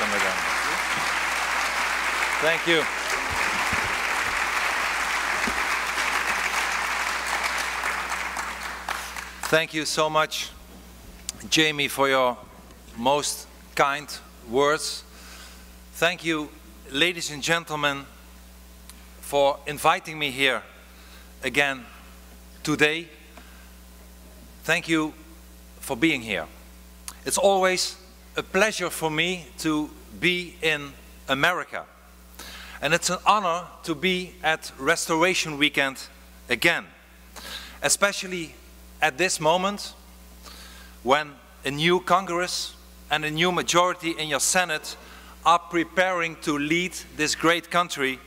Madame. Thank you. Thank you so much, Jamie, for your most kind words. Thank you, ladies and gentlemen, for inviting me here again today. Thank you for being here. It's always a pleasure for me to be in America. And it's an honor to be at Restoration Weekend again, especially at this moment when a new Congress and a new majority in your Senate are preparing to lead this great country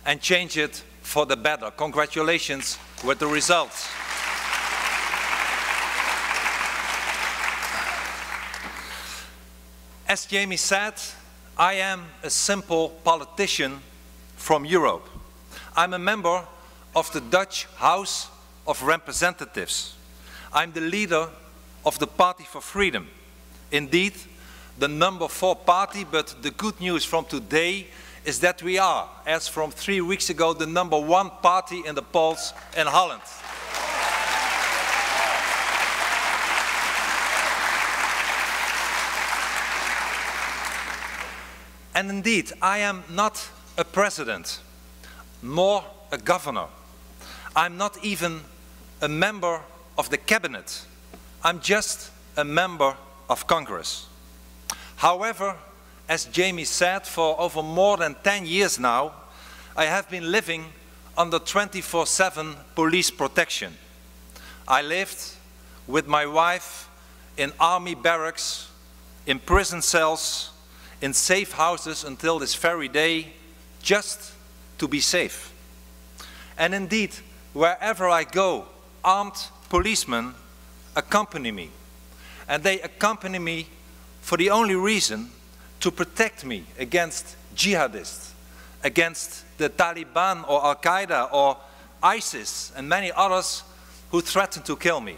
and change it for the better. Congratulations with the results. As Jamie said, I am a simple politician from Europe. I'm a member of the Dutch House of Representatives. I'm the leader of the Party for Freedom. Indeed, the number 4 party, but the good news from today is that we are, as from 3 weeks ago, the number 1 party in the polls in Holland. And indeed, I am not a president, nor a governor. I'm not even a member of the cabinet. I'm just a member of Congress. However, as Jamie said, for over more than 10 years now, I have been living under 24/7 police protection. I lived with my wife in army barracks, in prison cells, in safe houses until this very day, just to be safe. And indeed, wherever I go, armed policemen accompany me. And they accompany me for the only reason to protect me against jihadists, against the Taliban or Al-Qaeda or ISIS and many others who threaten to kill me.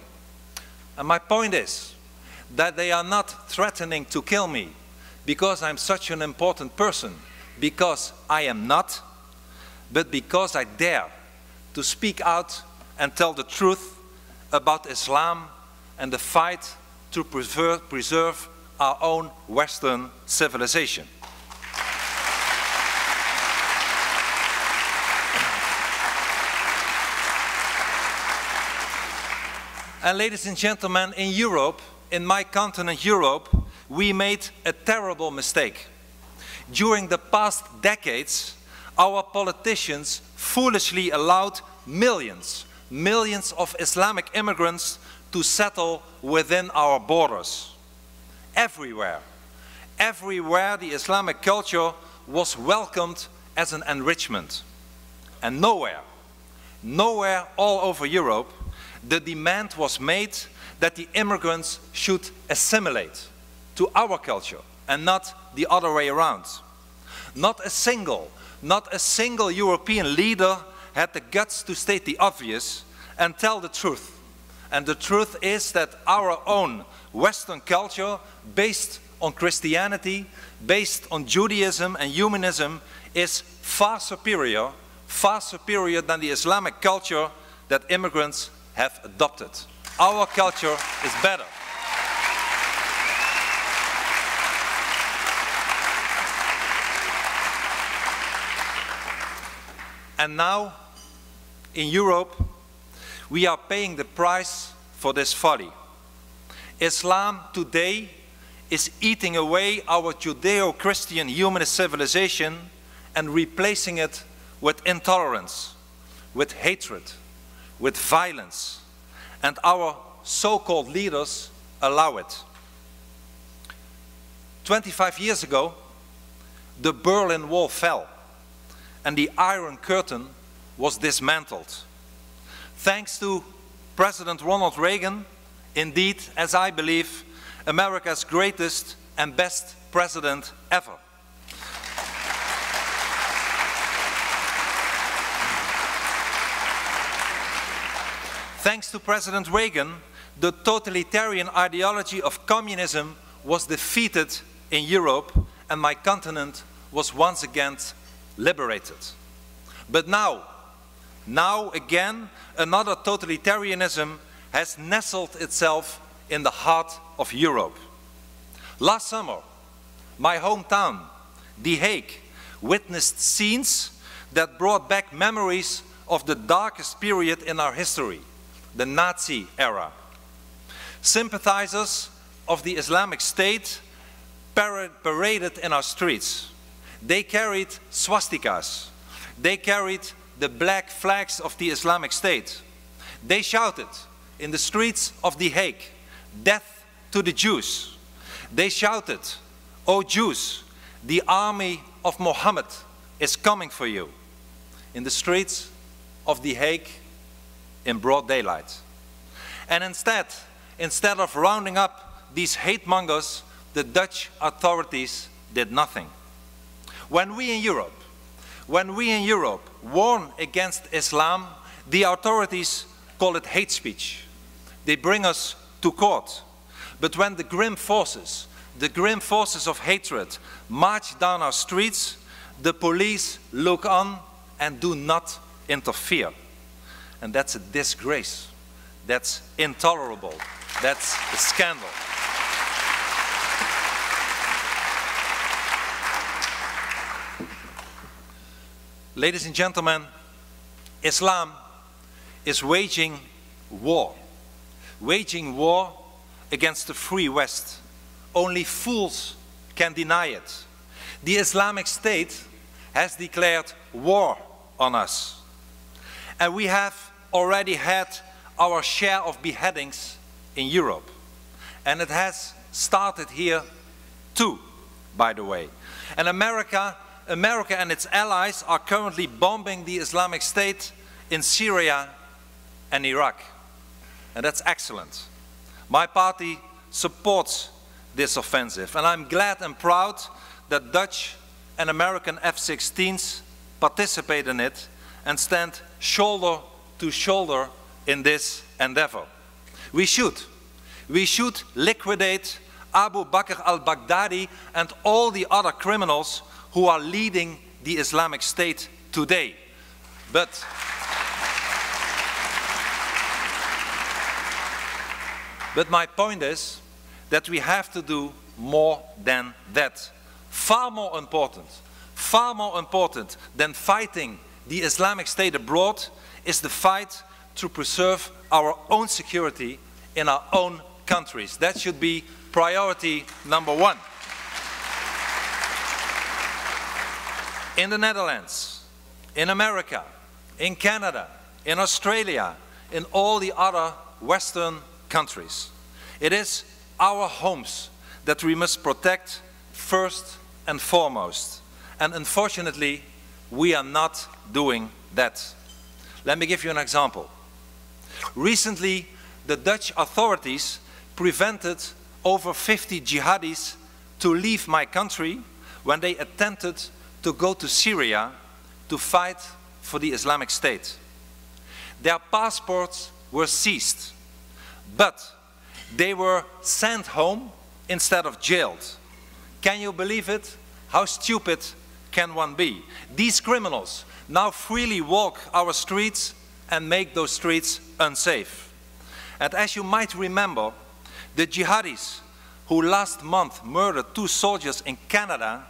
And my point is that they are not threatening to kill me because I'm such an important person, because I am not, but because I dare to speak out and tell the truth about Islam and the fight to preserve our own Western civilization. And ladies and gentlemen, in Europe, in my continent Europe, we made a terrible mistake. During the past decades, our politicians foolishly allowed millions of Islamic immigrants to settle within our borders. Everywhere the Islamic culture was welcomed as an enrichment. And nowhere all over Europe, the demand was made that the immigrants should assimilate to our culture and not the other way around. Not a single European leader had the guts to state the obvious and tell the truth. And the truth is that our own Western culture, based on Christianity, based on Judaism and humanism, is far superior than the Islamic culture that immigrants have adopted. Our culture is better. And now, in Europe, we are paying the price for this folly. Islam today is eating away our Judeo-Christian humanist civilization and replacing it with intolerance, with hatred, with violence. And our so-called leaders allow it. 25 years ago, the Berlin Wall fell and the Iron Curtain was dismantled. Thanks to President Ronald Reagan, indeed, as I believe, America's greatest and best president ever. Thanks to President Reagan, the totalitarian ideology of communism was defeated in Europe and my continent was once again liberated. But now again, another totalitarianism has nestled itself in the heart of Europe. Last summer, my hometown, The Hague, witnessed scenes that brought back memories of the darkest period in our history, the Nazi era. Sympathizers of the Islamic State paraded in our streets. They carried swastikas. They carried the black flags of the Islamic State. They shouted in the streets of The Hague, "Death to the Jews." They shouted, "O Jews, the army of Mohammed is coming for you," in the streets of The Hague in broad daylight. And instead of rounding up these hate mongers, the Dutch authorities did nothing. When we in Europe warn against Islam, the authorities call it hate speech. They bring us to court. But when the grim forces of hatred march down our streets, the police look on and do not interfere. And that's a disgrace. That's intolerable. That's a scandal. Ladies and gentlemen, Islam is waging war against the free West. Only fools can deny it. The Islamic State has declared war on us. And we have already had our share of beheadings in Europe. And it has started here too, by the way. And America and its allies are currently bombing the Islamic State in Syria and Iraq. And that's excellent. My party supports this offensive, and I'm glad and proud that Dutch and American F-16s participate in it and stand shoulder to shoulder in this endeavor. We should liquidate Abu Bakr al-Baghdadi and all the other criminals who are leading the Islamic State today. But my point is that we have to do more than that. Far more important than fighting the Islamic State abroad is the fight to preserve our own security in our own countries. That should be priority number one. In the Netherlands, in America, in Canada, in Australia, in all the other Western countries, it is our homes that we must protect first and foremost. And unfortunately, we are not doing that. Let me give you an example. Recently, the Dutch authorities prevented over 50 jihadis to leave my country when they attempted to go to Syria to fight for the Islamic State. Their passports were seized, but they were sent home instead of jailed. Can you believe it? How stupid can one be? These criminals now freely walk our streets and make those streets unsafe. And as you might remember, the jihadis who last month murdered 2 soldiers in Canada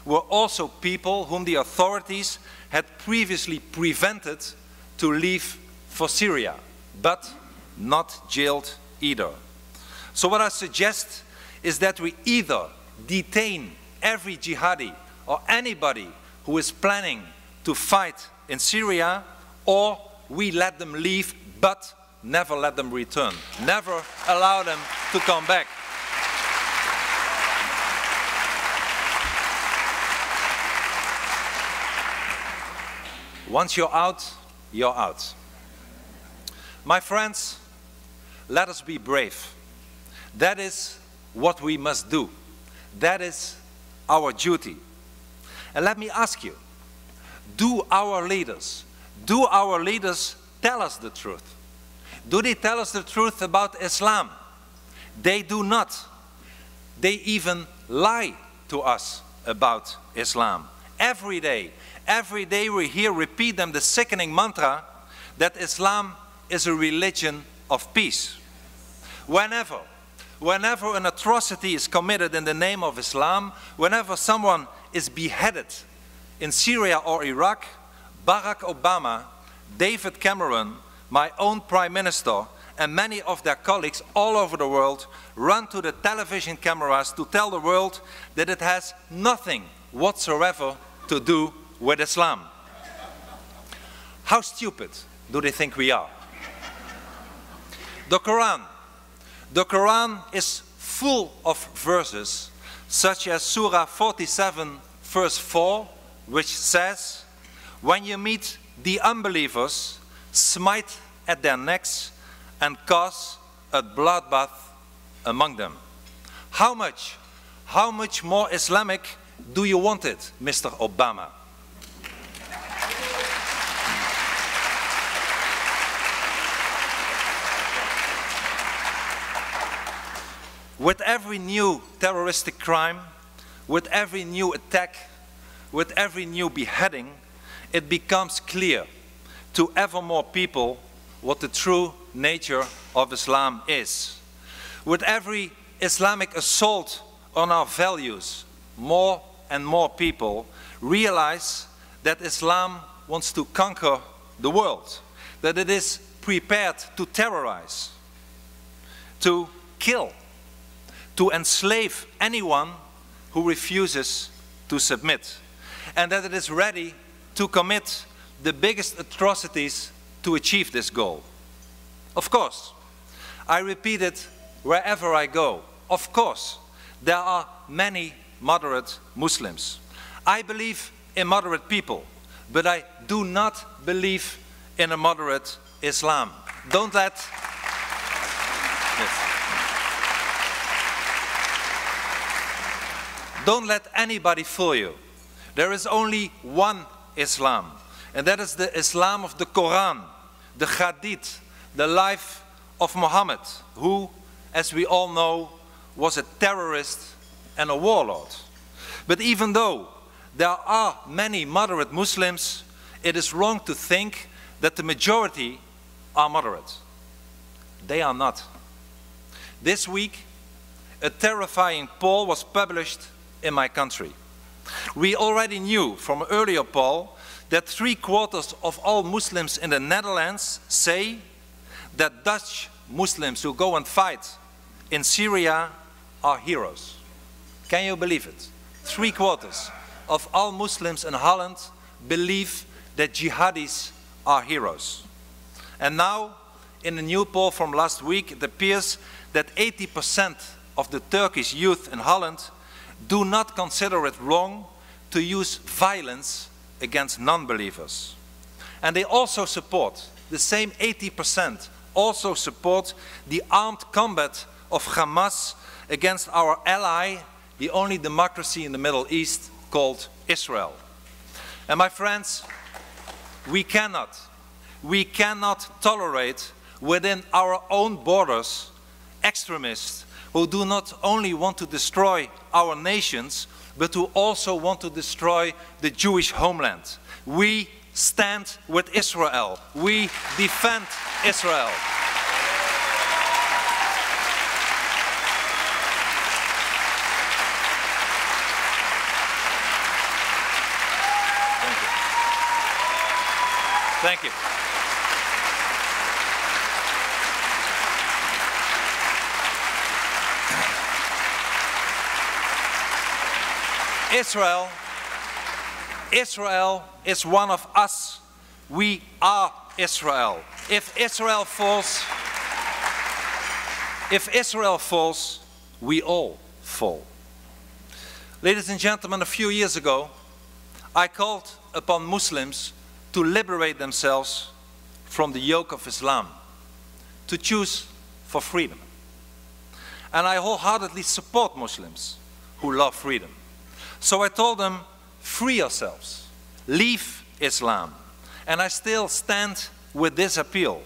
were also people whom the authorities had previously prevented to leave for Syria, but not jailed either. So what I suggest is that we either detain every jihadi or anybody who is planning to fight in Syria, or we let them leave but never let them return. Never allow them to come back. Once you're out, you're out. My friends, let us be brave. That is what we must do. That is our duty. And let me ask you, do our leaders tell us the truth? Do they tell us the truth about Islam? They do not. They even lie to us about Islam. Every day we hear repeat them the sickening mantra that Islam is a religion of peace. Whenever an atrocity is committed in the name of Islam, whenever someone is beheaded in Syria or Iraq, Barack Obama, David Cameron, my own Prime Minister, and many of their colleagues all over the world run to the television cameras to tell the world that it has nothing whatsoever to do with Islam. How stupid do they think we are? The Quran is full of verses such as Surah 47 verse 4, which says, "When you meet the unbelievers, smite at their necks and cause a bloodbath among them." How much more Islamic do you want it, Mr. Obama? With every new terroristic crime, with every new attack, with every new beheading, it becomes clear to ever more people what the true nature of Islam is. With every Islamic assault on our values, more and more people realize that Islam wants to conquer the world, that it is prepared to terrorize, to kill, to enslave anyone who refuses to submit, and that it is ready to commit the biggest atrocities to achieve this goal. Of course, I repeat it wherever I go. Of course, there are many moderate Muslims. I believe in moderate people, but I do not believe in a moderate Islam. Don't let anybody fool you. There is only one Islam, and that is the Islam of the Quran, the Hadith, the life of Mohammed, who, as we all know, was a terrorist and a warlord. But even though there are many moderate Muslims, it is wrong to think that the majority are moderate. They are not. This week, a terrifying poll was published in my country. We already knew from an earlier poll that 3/4 of all Muslims in the Netherlands say that Dutch Muslims who go and fight in Syria are heroes. Can you believe it? 3/4 of all Muslims in Holland believe that jihadis are heroes. And now, in a new poll from last week, it appears that 80% of the Turkish youth in Holland do not consider it wrong to use violence against non-believers. And they also support, the same 80% also support the armed combat of Hamas against our ally, the only democracy in the Middle East called Israel. And my friends, we cannot tolerate within our own borders extremists who do not only want to destroy our nations, but who also want to destroy the Jewish homeland. We stand with Israel. We defend Israel. Thank you. Israel is one of us. We are Israel. If Israel falls, we all fall. Ladies and gentlemen, a few years ago, I called upon Muslims to liberate themselves from the yoke of Islam, to choose for freedom. And I wholeheartedly support Muslims who love freedom. So I told them, free yourselves, leave Islam. And I still stand with this appeal.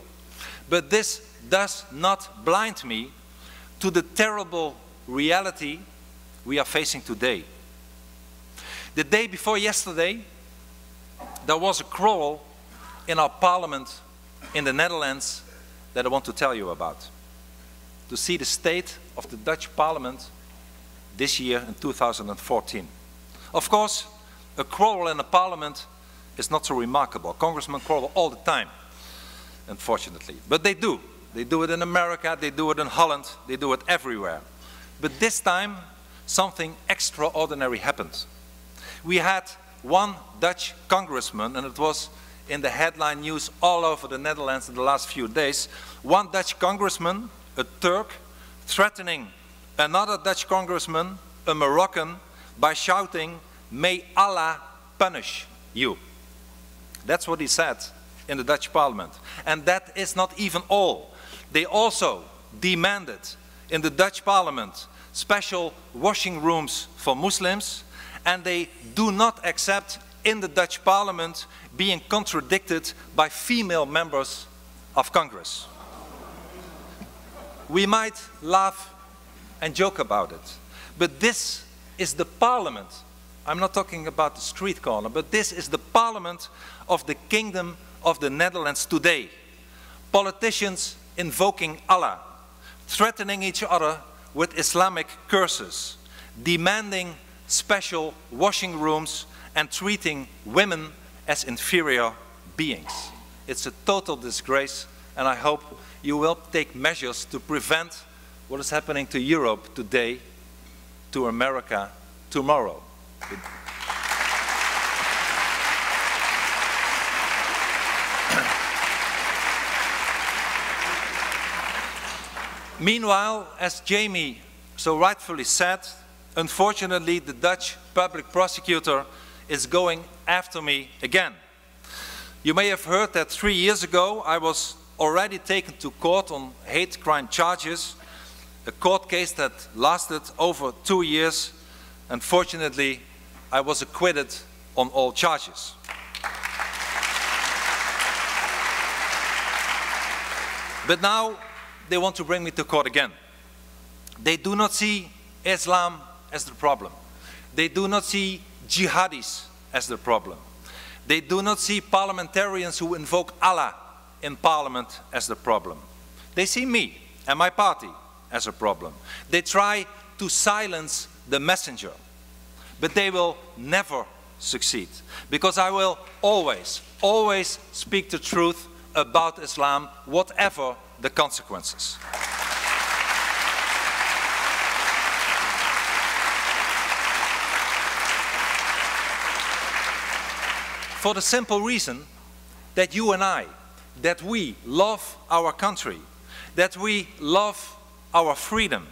But this does not blind me to the terrible reality we are facing today. The day before yesterday, there was a quarrel in our parliament in the Netherlands that I want to tell you about. To see the state of the Dutch parliament this year in 2014. Of course, a quarrel in a parliament is not so remarkable. Congressmen quarrel all the time, unfortunately. But they do. They do it in America, they do it in Holland, they do it everywhere. But this time, something extraordinary happened. We had one Dutch congressman, and it was in the headline news all over the Netherlands in the last few days, one Dutch congressman, a Turk, threatening another Dutch congressman, a Moroccan, by shouting, "May Allah punish you." That's what he said in the Dutch parliament. And that is not even all. They also demanded in the Dutch parliament special washing rooms for Muslims, and they do not accept in the Dutch parliament being contradicted by female members of Congress. We might laugh and joke about it, but this is the parliament. I'm not talking about the street corner, but this is the parliament of the Kingdom of the Netherlands today. Politicians invoking Allah, threatening each other with Islamic curses, demanding special washing rooms and treating women as inferior beings. It's a total disgrace, and I hope you will take measures to prevent what is happening to Europe today, to America tomorrow. Meanwhile, as Jamie so rightfully said, unfortunately the Dutch public prosecutor is going after me again. You may have heard that 3 years ago I was already taken to court on hate crime charges, a court case that lasted over 2 years. Unfortunately, I was acquitted on all charges. But now they want to bring me to court again. They do not see Islam as the problem. They do not see jihadis as the problem. They do not see parliamentarians who invoke Allah in parliament as the problem. They see me and my party as a problem. They try to silence the messenger, but they will never succeed, because I will always speak the truth about Islam, whatever the consequences. For the simple reason that you and I, that we love our country, that we love our freedom,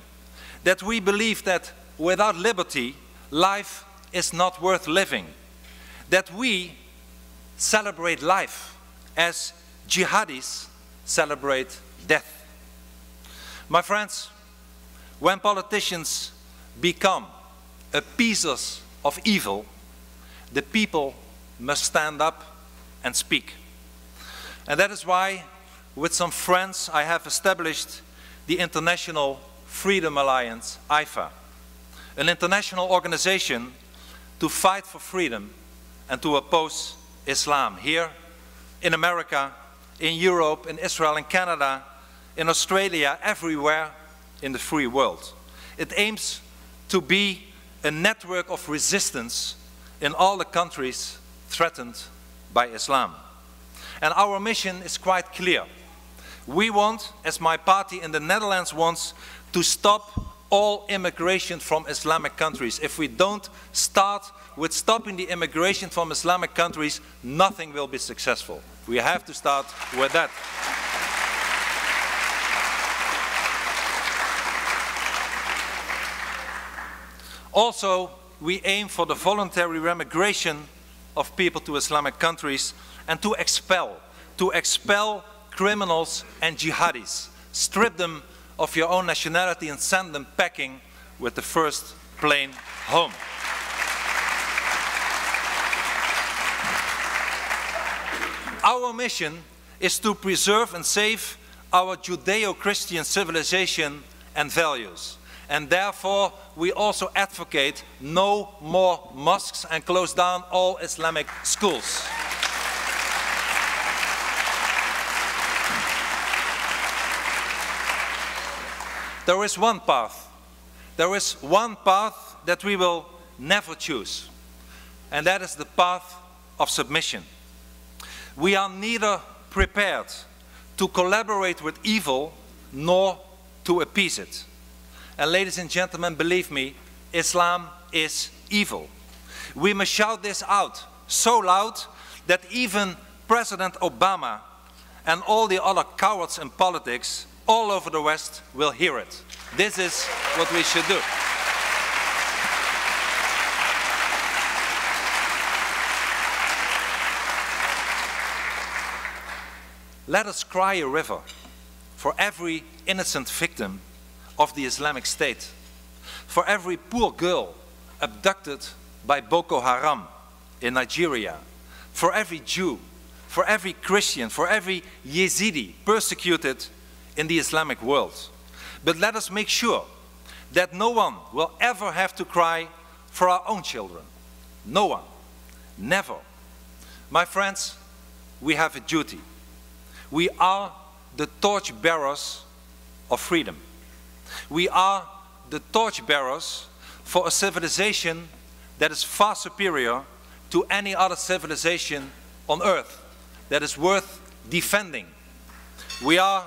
that we believe that without liberty, life is not worth living, that we celebrate life as jihadis celebrate death. My friends, when politicians become appeasers of evil, the people must stand up and speak. And that is why, with some friends, I have established the International Freedom Alliance, IFA, an international organization to fight for freedom and to oppose Islam here in America, in Europe, in Israel, in Canada, in Australia, everywhere in the free world. It aims to be a network of resistance in all the countries threatened by Islam. And our mission is quite clear. We want, as my party in the Netherlands wants, to stop all immigration from Islamic countries. If we don't start with stopping the immigration from Islamic countries, nothing will be successful. We have to start with that. Also, we aim for the voluntary remigration of people to Islamic countries and to expel criminals and jihadis. Strip them of your own nationality and send them packing with the first plane home. Our mission is to preserve and save our Judeo-Christian civilization and values. And therefore, we also advocate no more mosques and close down all Islamic schools. There is one path. There is one path that we will never choose. And that is the path of submission. We are neither prepared to collaborate with evil nor to appease it. And ladies and gentlemen, believe me, Islam is evil. We must shout this out so loud that even President Obama and all the other cowards in politics all over the West will hear it. This is what we should do. Let us cry a river for every innocent victim of the Islamic State, for every poor girl abducted by Boko Haram in Nigeria, for every Jew, for every Christian, for every Yazidi persecuted in the Islamic world. But let us make sure that no one will ever have to cry for our own children. No one. Never. My friends, we have a duty. We are the torchbearers of freedom. We are the torchbearers for a civilization that is far superior to any other civilization on earth, that is worth defending. We are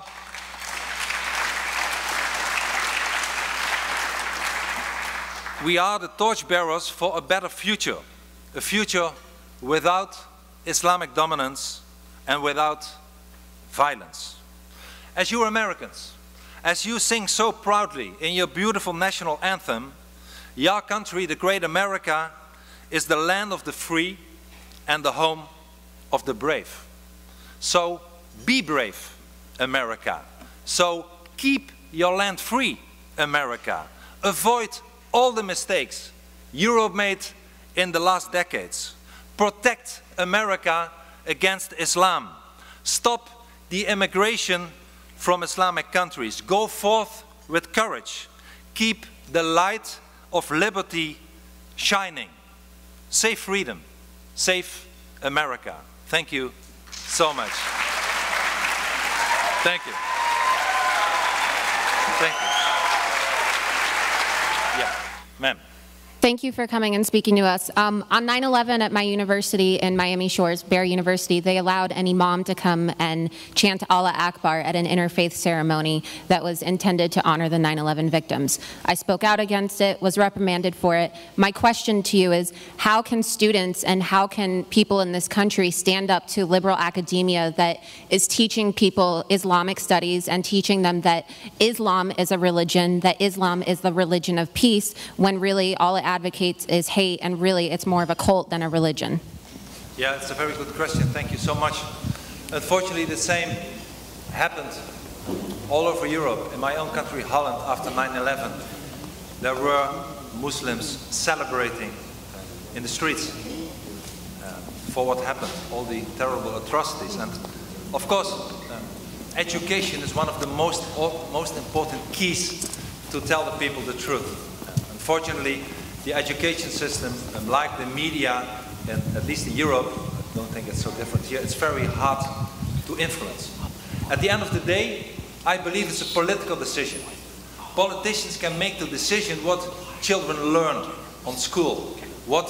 the torchbearers for a better future, a future without Islamic dominance and without violence. As you Americans, as you sing so proudly in your beautiful national anthem, your country, the great America, is the land of the free and the home of the brave. So be brave, America. So keep your land free, America. Avoid all the mistakes Europe made in the last decades. Protect America against Islam. Stop the immigration from Islamic countries. Go forth with courage. Keep the light of liberty shining. Save freedom. Save America. Thank you so much. Thank you. Thank you. Yeah, ma'am. Thank you for coming and speaking to us. On 9/11 at my university in Miami Shores, Bear University, they allowed an imam to come and chant Allah Akbar at an interfaith ceremony that was intended to honor the 9/11 victims. I spoke out against it, was reprimanded for it. My question to you is, how can students and how can people in this country stand up to liberal academia that is teaching people Islamic studies and teaching them that Islam is a religion, that Islam is the religion of peace, when really all it advocates is hate, and really it's more of a cult than a religion? Yeah, it's a very good question. Thank you so much. Unfortunately, the same happened all over Europe. In my own country, Holland, after 9/11, there were Muslims celebrating in the streets for what happened, all the terrible atrocities. And of course, education is one of the most important keys to tell the people the truth. Unfortunately, the education system, like the media, and at least in Europe, I don't think it's so different here, it's very hard to influence. At the end of the day, I believe it's a political decision. Politicians can make the decision what children learn on school, what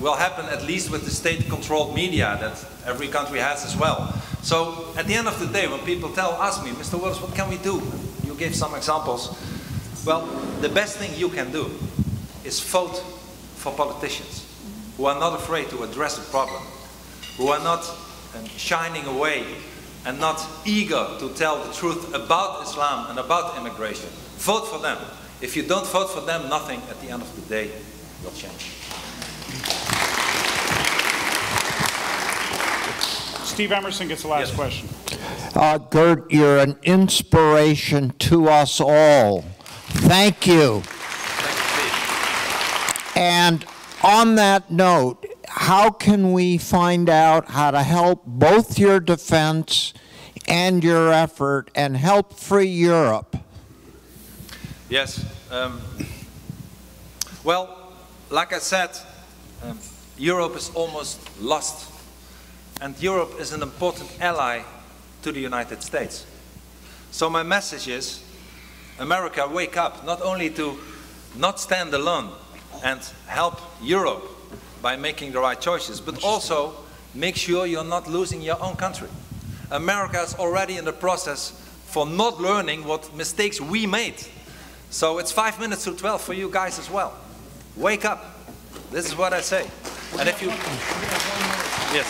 will happen at least with the state-controlled media that every country has as well. So at the end of the day, when people ask me, Mr. Willis, what can we do? You gave some examples. Well, the best thing you can do is vote for politicians who are not afraid to address the problem, who are not shining away and not eager to tell the truth about Islam and about immigration. Vote for them. If you don't vote for them, nothing at the end of the day will change. Steve Emerson gets the last question. Geert, you're an inspiration to us all. Thank you. And on that note, how can we find out how to help both your defense and your effort and help free Europe? Yes, Well, like I said, Europe is almost lost. And Europe is an important ally to the United States. So my message is, America, wake up, not only to not stand alone and help Europe by making the right choices, but also make sure you're not losing your own country. America is already in the process for not learning what mistakes we made. So it's 5 minutes to 12 for you guys as well. Wake up. This is what I say. And if you... Yes,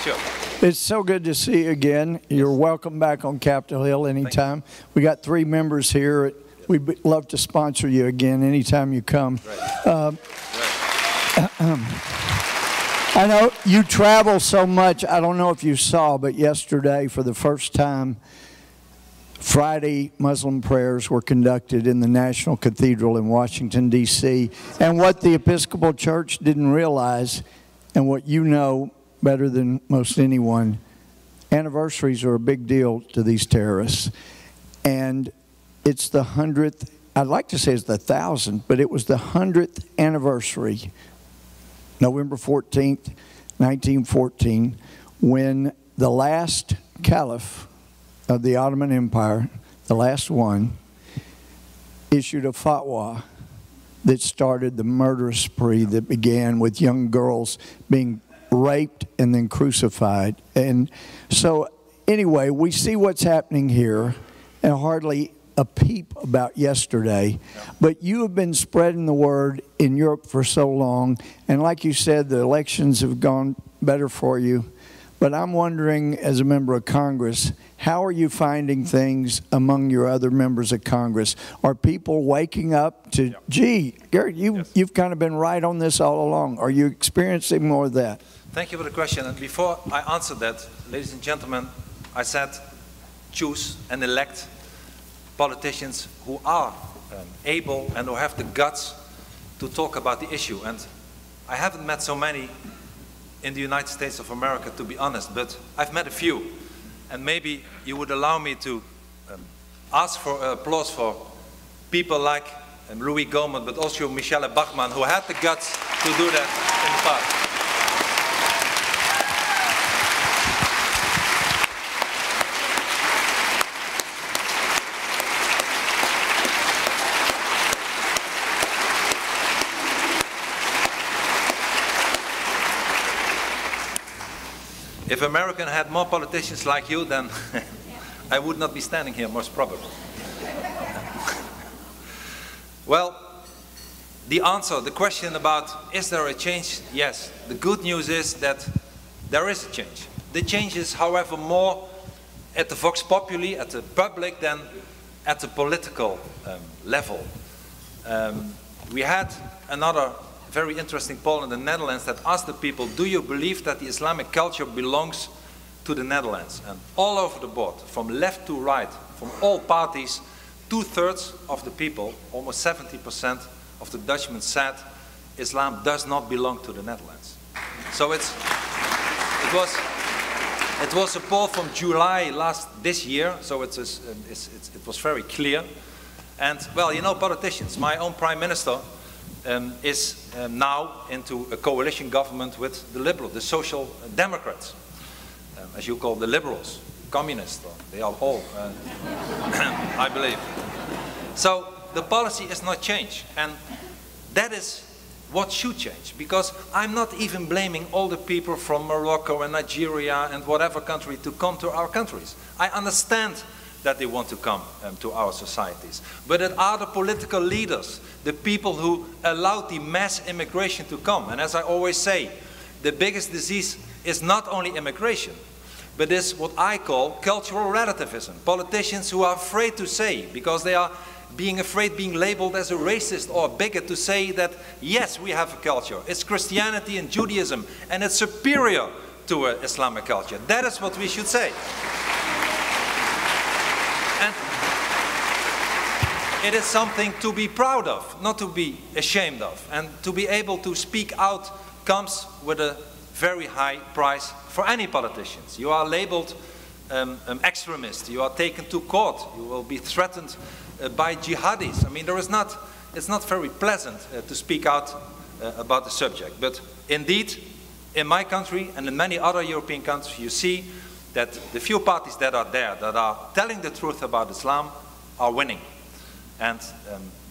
sure. It's so good to see you again. You're welcome back on Capitol Hill anytime. We got 3 members here. We'd love to sponsor you again anytime you come. I know you travel so much. I don't know if you saw, but yesterday, for the first time, Friday Muslim prayers were conducted in the National Cathedral in Washington, D.C. And what the Episcopal Church didn't realize, and what you know better than most anyone, anniversaries are a big deal to these terrorists. And it's the 100th, I'd like to say it's the 1,000th, but it was the 100th anniversary, November 14th, 1914, when the last caliph of the Ottoman Empire, the last one, issued a fatwa that started the murderous spree that began with young girls being raped and then crucified. And so anyway, we see what's happening here, and hardly a peep about yesterday. But you have been spreading the word in Europe for so long, and like you said, the elections have gone better for you. But I'm wondering, as a member of Congress, how are you finding things among your other members of Congress? Are people waking up to, gee, Geert, you've kind of been right on this all along. Are you experiencing more of that? Thank you for the question. And before I answer that, ladies and gentlemen, I said choose and elect politicians who are able and who have the guts to talk about the issue. And I haven't met so many in the United States of America, to be honest, but I've met a few. And maybe you would allow me to ask for applause for people like Louis Gohmert, but also Michelle Bachmann, who had the guts to do that in the past. If America had more politicians like you, then I would not be standing here, most probably. Well, the answer, the question about is there a change? Yes. The good news is that there is a change. The change is, however, more at the vox populi, at the public, than at the political level. We had another very interesting poll in the Netherlands that asked the people, do you believe that the Islamic culture belongs to the Netherlands? And all over the board, from left to right, from all parties, 2/3 of the people, almost 70% of the Dutchmen said Islam does not belong to the Netherlands. So it was a poll from July this year, so it was very clear. And well, you know, politicians, my own Prime Minister is now into a coalition government with the Liberals, the Social Democrats, as you call the Liberals, Communists, they are all, I believe. So the policy is not changed, and that is what should change, because I'm not even blaming all the people from Morocco and Nigeria and whatever country to come to our countries. I understand that they want to come to our societies. But it are the political leaders, the people who allowed the mass immigration to come. And as I always say, the biggest disease is not only immigration, but is what I call cultural relativism. Politicians who are afraid to say, because they are afraid being labeled as a racist or a bigot, to say that, yes, we have a culture. It's Christianity and Judaism, and it's superior to Islamic culture. That is what we should say. And it is something to be proud of, not to be ashamed of. And to be able to speak out comes with a very high price for any politicians. You are labeled extremist, you are taken to court, you will be threatened by jihadis. I mean, it's not very pleasant to speak out about the subject. But indeed, in my country and in many other European countries, you see that the few parties that are there, that are telling the truth about Islam, are winning. And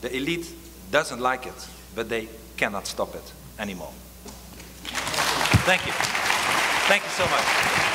the elite doesn't like it, but they cannot stop it anymore. Thank you. Thank you so much.